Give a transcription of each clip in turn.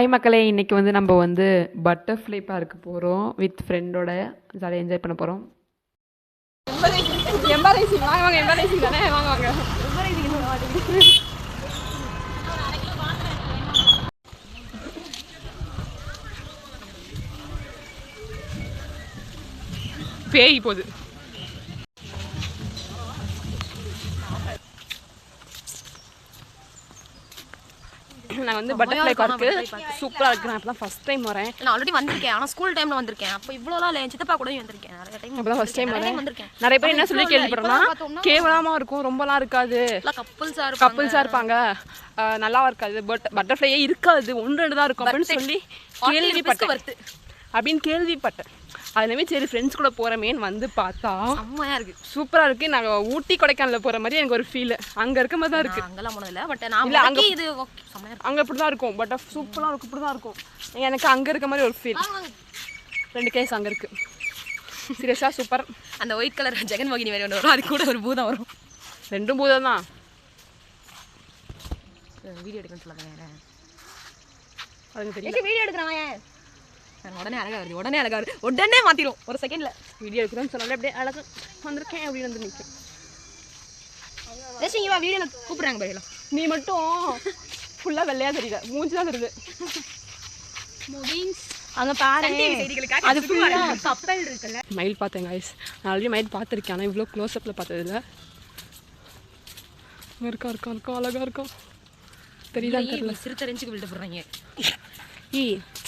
Hi மக்களே, இன்றைக்கி வந்து நம்ம வந்து பட்டர்ஃப்ளை பார்க்க போகிறோம். வித் ஃப்ரெண்டோட ஜாலியாக என்ஜாய் பண்ண போகிறோம். எம்பாரேசிங் வாங்க வாங்க, எம்பாரேசிங் தானே, வாங்க வாங்க. பேய் போகுது. நான் வந்து பட்டர்ஃப்ளை பார்க்கு சூப்பராக இருக்கு. நான் இப்போதான் ஃபர்ஸ்ட் டைம் வரேன். நான் ஆல்ரெடி வந்திருக்கேன், ஆனால் ஸ்கூல் டைமில் வந்திருக்கேன். அப்போ இவ்வளோலாம் இல்லை, என் சித்தப்பா கூட வந்திருக்கேன். நிறைய டைம் அப்போ தான் ஃபர்ஸ்ட் டைம் வந்திருக்கேன். நிறைய பேர் என்ன சொல்லி கேள்விப்படுறேன்னா கேவலமாக இருக்கும், ரொம்பலாம் இருக்காது, கப்புள்ஸாக இருப்பாங்க, நல்லா இருக்காது, பட்டர்ஃப்ளையே இருக்காது, 1-2 தான் இருக்கும் அப்படின்னு சொல்லி கேள்விப்பட்டேன். அதுலேயுமே சரி ஃப்ரெண்ட்ஸ் கூட போகிறமேன்னு வந்து பார்த்தா செம்மையாக இருக்குது, சூப்பராக இருக்குது. நாங்கள் ஊட்டி கொடைக்கானலில் போகிற மாதிரி எனக்கு ஒரு ஃபீல் அங்கே இருக்க மாதிரி தான் இருக்குது. அங்கெல்லாம் போனதில்லை, பட் நான் இல்லை அங்கே இது அங்கே இப்படி தான் இருக்கும். பட் சூப்பராக இருக்கும், இப்படி தான் இருக்கும். எனக்கு அங்கே இருக்க மாதிரி ஒரு ஃபீல். 2 கேஸ் அங்கே இருக்குது. சீரியஸாக சூப்பர். அந்த ஒயிட் கலர் ஜெகன்மோகினி வேறு ஒன்று வரும், அது கூட ஒரு பூதம் வரும். 2 பூதம் தான். வீடியோ எடுக்கணும்னு சொல்லாங்க, அதுக்கு தெரியல. வீடியோ எடுக்கிறேன் உடனே அழகாக வருது, உடனே மாற்றிடும் ஒரு செகண்டில். வீடியோ எடுக்கிறேன்னு சொன்னாலே அப்படியே அழகாக வந்திருக்கேன் அப்படின்னு வந்து நிற்கும். ரேஷிங்கவா வீடியோவில் கூப்பிட்றாங்க பாருங்களா. நீ மட்டும் ஃபுல்லாக வெள்ளையாக தெரியல, மூஞ்சி தான் தெரியுது. அங்கே பாரு, அது ஃபுல்லாக கப்பல் இருக்குல்ல. மயில் பார்த்தேன் காய்ஸ், நான் ஆல்ரெடி மயில் பார்த்துருக்கேன், ஆனால் இவ்வளோ க்ளோஸ்அப்பில் பார்த்ததில்ல. இருக்கா அழகாக இருக்கும். தெரியுதா தெரியல. சிறுத்தை ரெஞ்சுக்கு விட்டு போடுறாங்க.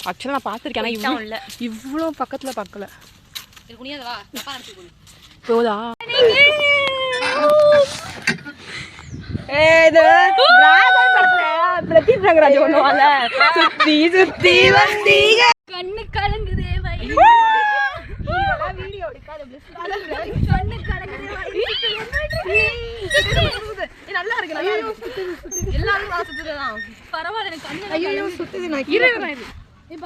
ஆக்சுவலாக நான் பார்த்துருக்கேன், ஆனால் இவ்வளோ பக்கத்தில் பார்க்கல. போதா பிரதீப் ரங்கராஜ் பண்ணுவாங்க. சுத்தி சுத்தி வந்தீங்க கண்ணு கலங்குதே வீடியோ எடுக்காத கண்ணு கலங்குதே நல்லா இருக்கு, எல்லாரும் சுத்துதான். பரவாயில்ல, எனக்கு கண்ணு சுத்துது. நான்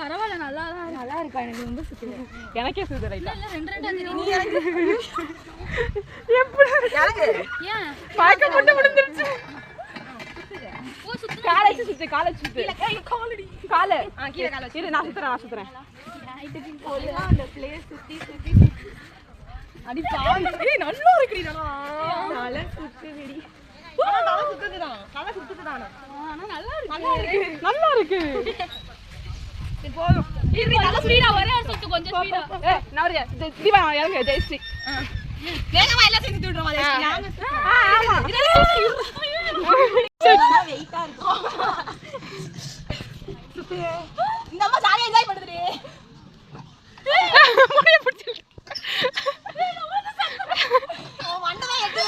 பரவாயில்ல, நல்லா இருக்கா, எனக்கு ரொம்ப சுத்துது. எனக்கே சுத்துது. ரைட்டா பார்க்க மட்டும் முடிஞ்சிருச்சு. காலேஜ் சுத்து காலை நான் சுத்துறேன். அடி பாவி, நல்லா இருக்குடி. நல்லா சுத்துதுடி. நல்லா இருக்கு. போதும், நல்லா ஸ்பீடா ஒரே சுத்து, கொஞ்சம் ஸ்பீடா. நான் வரேன். தீபா இறங்க. ஜெயஸ்ரீ வேகமா எல்லாம் சேர்த்து விடுறோம். ஆமா, வெயிட்டா இருக்கும். இந்த அம்மா ஜாலியா என்ஜாய் பண்ணுதுடி. முடிய பிடிச்சிரு. ஓ வண்டவே எட்டு.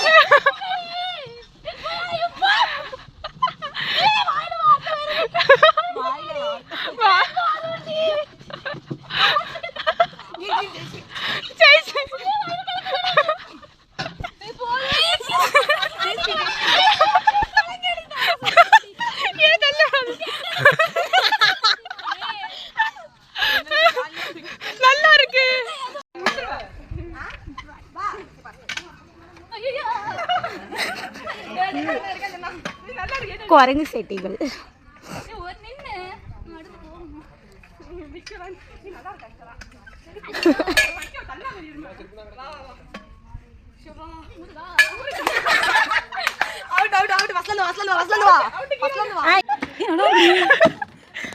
குரங்கு சேட்டிகள்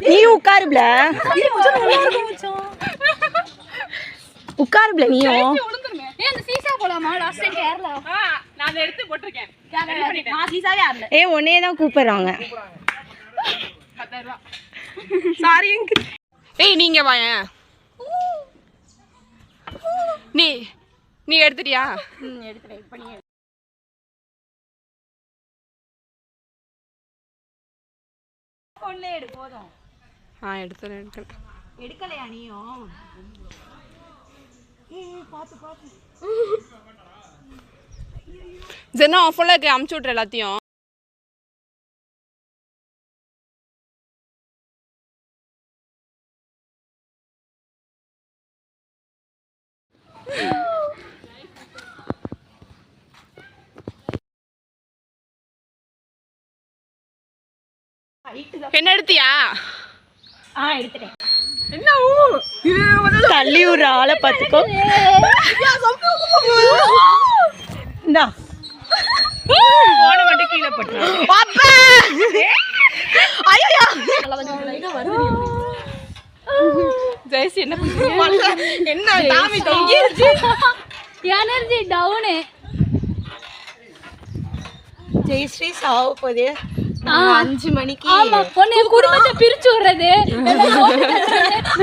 நீ உட்காருப்ல, உட்காருப்ல நீயும். உன்னையே தான் கூப்பிடுறாங்க. நீங்க வாய. நீ எடுத்துட்டியா? எடுத்துறேன். எடுக்கலையா நீயும்? ஜென்னா ஆஃபர்ல அமுச்சு விட்ற எல்லாத்தையும். என்ன எடுத்தியா? எடுத்துட்டேன். என்ன தள்ளி ஒரு ஆளை பார்த்துக்கோ. இந்தா போன மட்டும் கீழே போட்டு ஜெயஸ்ரீ என்ன பண்றீங்க? என்ன தாமி தொங்கிருச்சு. Energy down. ஜெயஸ்ரீ சாவ போதே 5 மணிக்கு. ஆமா பொண்ணு குடும்பத்தை பிரிச்சு விடுறது.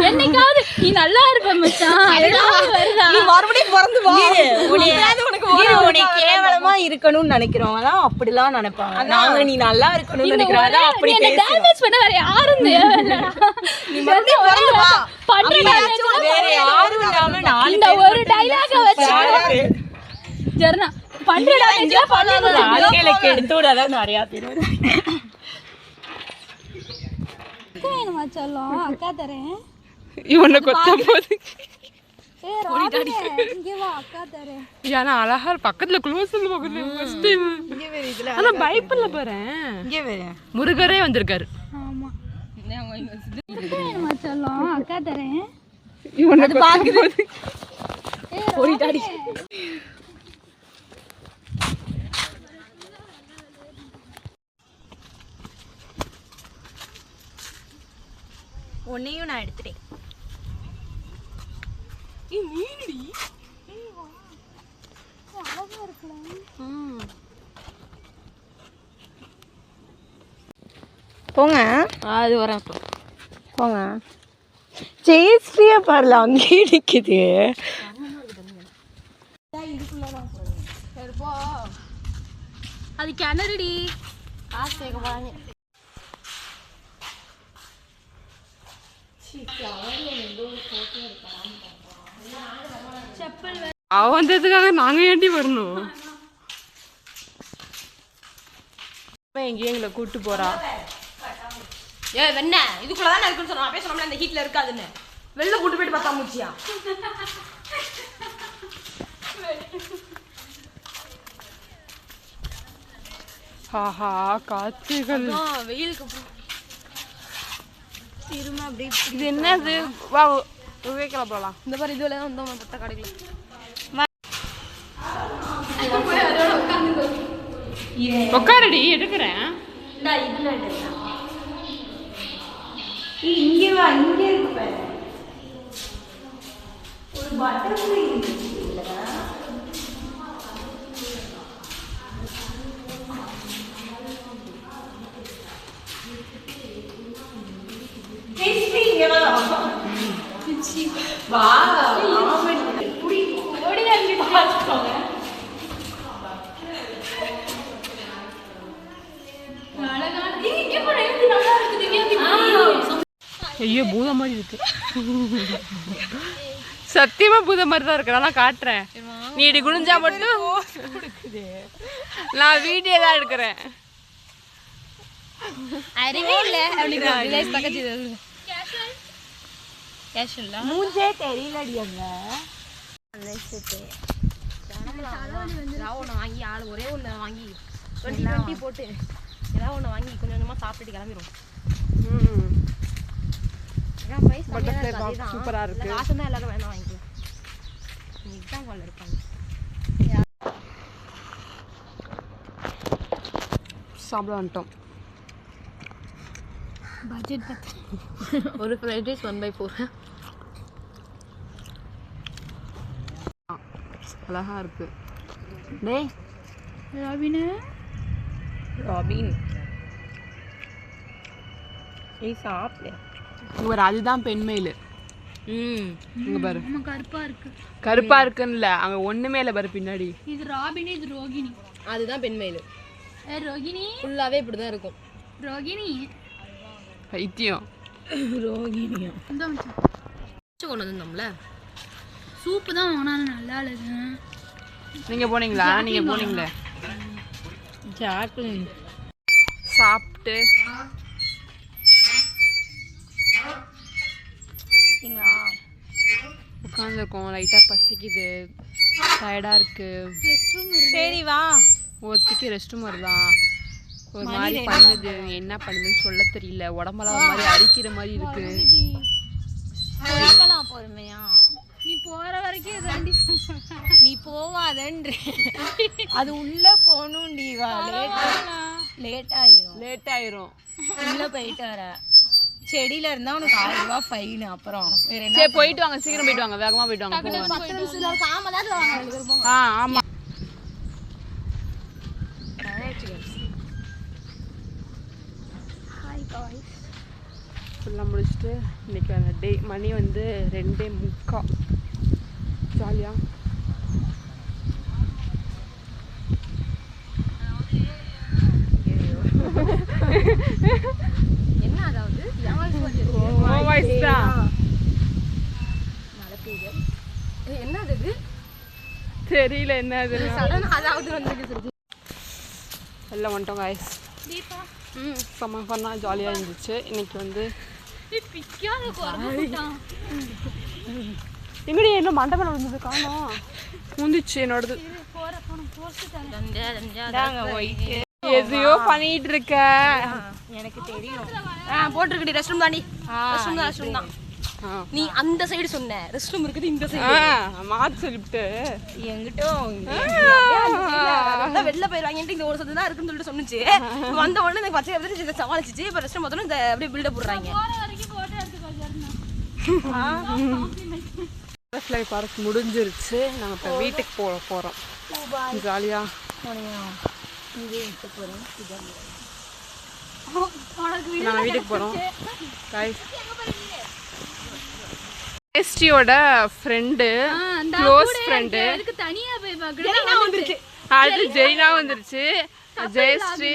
என்னைக்காவது நீ நல்லா இருப்ப மச்சான். நீ மறுபடியும் பிறந்து வா. உனக்கு கேவலமா இருக்கணும்னு நினைக்கிறவங்க தான் அப்படிலாம் நினைப்பாங்க. நாங்க நீ நல்லா இருக்கணும்னு நினைக்கிறவங்க அப்படி டேமேஜ் பண்ண வேற யாரும் தேவையில்லடா. நீ மறுபடியும் பிறந்து வா. பண்ற டேமேஜ் வேற யாரும் இல்லாம நான் இந்த ஒரு டயலாக வச்சு ஜர்னா பண்ற டேமேஜ் பண்ணாத ஆட்களுக்கு எடுத்து விடாத நிறைய பேர். வேணுமா சொல்லும் அக்கா தரேன். இவனை கொத்த போது இங்க வா அக்கா தரேன். ஏன்னா அழகா பக்கத்துல க்ளோஸ்ல பாக்குறது ஃபர்ஸ்ட் டைம். இங்க வேற இதுல ஆனா பைபிள்ல பாறேன். இங்க வேற முருகரே வந்திருக்காரு. ஆமா வேணுமா சொல்லும் அக்கா தரேன். இவனை பாக்குது ஓடிட்டாடி. ஒன்னையும் நான் எடுத்துட்டேன். போங்க அது வரட்டும். போங்க ஜெயஸ்ரீயா பாருல அங்கேயே நிக்குது. அது கிணறுடி. காசு கேட்க போறாங்க. அவ வந்ததுக்காக நாங்க ஏண்டி வரணும்? எங்கேயும் எங்களை கூட்டு போறா. என்ன இதுக்குள்ளதான் இருக்குன்னு சொன்னா பேசணும்ல. அந்த ஹீட்ல இருக்காதுன்னு வெளில கூட்டு போயிட்டு பார்த்தா மூச்சியா. ஆஹா காத்துகள் வெயிலுக்கு திரும்ப அப்படியே. இது என்னது? வா விவேக்கல போலாம். இந்த மாதிரி இதுல தான் வந்தோம் பட்ட கடைகள். உட்காரடி எடுக்கிறேன். இங்கே வா. இங்க இருக்கு பாரு ஒரு பட்டர்ஃப்ளை இருக்கு. ஐயோ பூதம் மாதிரி இருக்கு. சத்தியமா பூதம் மாதிரி தான் இருக்கு. நான் காட்டுறேன். நீ இடி குனிஞ்சா மட்டும் நான் வீடியோ தான் எடுக்கிறேன். அறிவே இல்ல அப்படின்னு பக்கத்து கேஷுவல் மூஞ்சே தெரியலடி. அங்க ஒன்று வாங்கி ஆள் ஒரே ஒன்று வாங்கி 20 போட்டு ஏதாவது ஒன்று வாங்கி கொஞ்சம் கொஞ்சமாக சாப்பிட்டுட்டு கிளம்பிடும். சூப்பரா இருக்கு. காசு தான் எல்லாரும் வேணா வாங்கிக்கலாம். இதுதான் போல இருப்பாங்க. சாப்பிட வந்துட்டோம். பட்ஜெட் ஒரு ஃப்ரைட் ரைஸ் 1/4. அழகா இருக்கு. டேய் ராபின் ஏய் சாப்பிடு. இங்க அதுதான் பெண்மேலு. இங்க பாரு. நம்ம கருப்பா இருக்கு. கருப்பா இருக்குன்னு அங்க ஒண்ணுமே இல்ல பாரு பின்னாடி. இது ராபினி, இது ரோகிணி. அதுதான் பெண்மேலு. ரோகிணி ஃபுல்லாவே இப்படிதான் இருக்கும். ரோகிணி பைத்தியம். ரோகிணியா இந்த மச்சான் கொண்டு வந்தோம்ல. சூப்பு தான் வாங்கினாலும் நல்லா இல்லைங்க. நீங்க போனீங்களா? நீங்க போனீங்களே. ஜாக்லின் சாப்பிட்டு உட்காந்துருக்கோம். லைட்டா பசிக்குது, டயர்டா இருக்கு. சரி வா. ஒருத்திக்கு ரெஸ்ட் ரூம் வருதான், ஒரு மாதிரி பண்ணுது, என்ன பண்ணுதுன்னு சொல்ல தெரியல. உடம்பெல்லாம் ஒரு மாதிரி அரிக்கிற மாதிரி இருக்கு. பொறுமையா நீ போற வரைக்கும் நீ போவாதன்ற அது உள்ள போகணும்டி. லேட் ஆயிரும் உள்ள போயிட்டு வர. செடியில இருந்தா உனக்கு 1000 ரூபாய் ஃபைன். அப்புறம் வேற என்ன? சரி போயிட்டு வாங்க, சீக்கிரம் போயிட்டு வாங்க, வேகமா போயிட்டு வாங்க. 10 நிமிஷத்துல ஒரு 1/4 மணி நேரத்துல வாங்க. ஆமா. ஃபுல்லாக முடிச்சுட்டு இன்னைக்கு அந்த டே மணி வந்து 2:45. ஜாலியா என்ன அதாவது என்னது தெரியல என்ன அதாவது வந்து எல்லாம் வந்துட்டோம் காய்ஸ். செம்ம ஃபன்னாக ஜாலியாக இருந்துச்சு. இன்னைக்கு வந்து எங்கடி என்ன மண்டபம் விழுந்தது காணோம். முந்திச்சு என்னோடது. எதையோ பண்ணிட்டு இருக்க எனக்கு தெரியும். போட்டிருக்கடி ரெஸ்ட் ரூம் தாண்டி. ரெஸ்ட் ரூம் தான். நீ அந்த சைடு சொன்ன, ரெஸ்ட் ரூம் இருக்குது இந்த சைடு. மாத்தி சொல்லிட்டு என்கிட்ட வெளில போயிருவாங்கன்ட்டு இந்த ஒரு சத்து தான் இருக்குன்னு சொல்லிட்டு சொன்னுச்சு. வந்த உடனே எனக்கு பச்சை கலர் சமாளிச்சிச்சு. இப்போ ரெஸ்ட் ரூம் பார்த்தோன்னா இந்த அப்படியே பில்டப் போடுறாங்க. பட்டர்ஃப்ளை பார்க் முடிஞ்சிருச்சு. நாங்கள் இப்போ வீட்டுக்கு போகிறோம். ஜாலியாக நாங்கள் வீட்டுக்கு போகிறோம். ஜெயஸ்ரீயோட ஃப்ரெண்டு, க்ளோஸ் ஃப்ரெண்டு. அது ஜெயினா வந்துருச்சு. ஜெயஸ்ரீ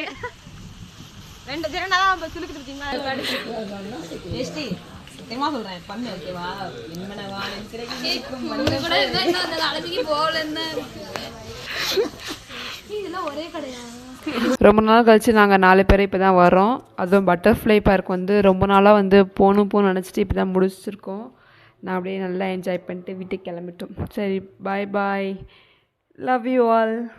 தெரியுமா சொல்றேன் பண்ணு ஓகேவா? ரொம்ப நாள் கழிச்சு நாங்கள் 4 பேர் இப்போ தான் வரோம். அதுவும் பட்டர்ஃப்ளை பார்க் வந்து ரொம்ப நாளாக வந்து போகணும்னு நினச்சிட்டு இப்போ தான் முடிச்சிருக்கோம். நான் அப்படியே நல்லா என்ஜாய் பண்ணிட்டு வீட்டுக்கு கிளம்பிட்டோம். சரி பாய் பாய், லவ் யூ ஆல்.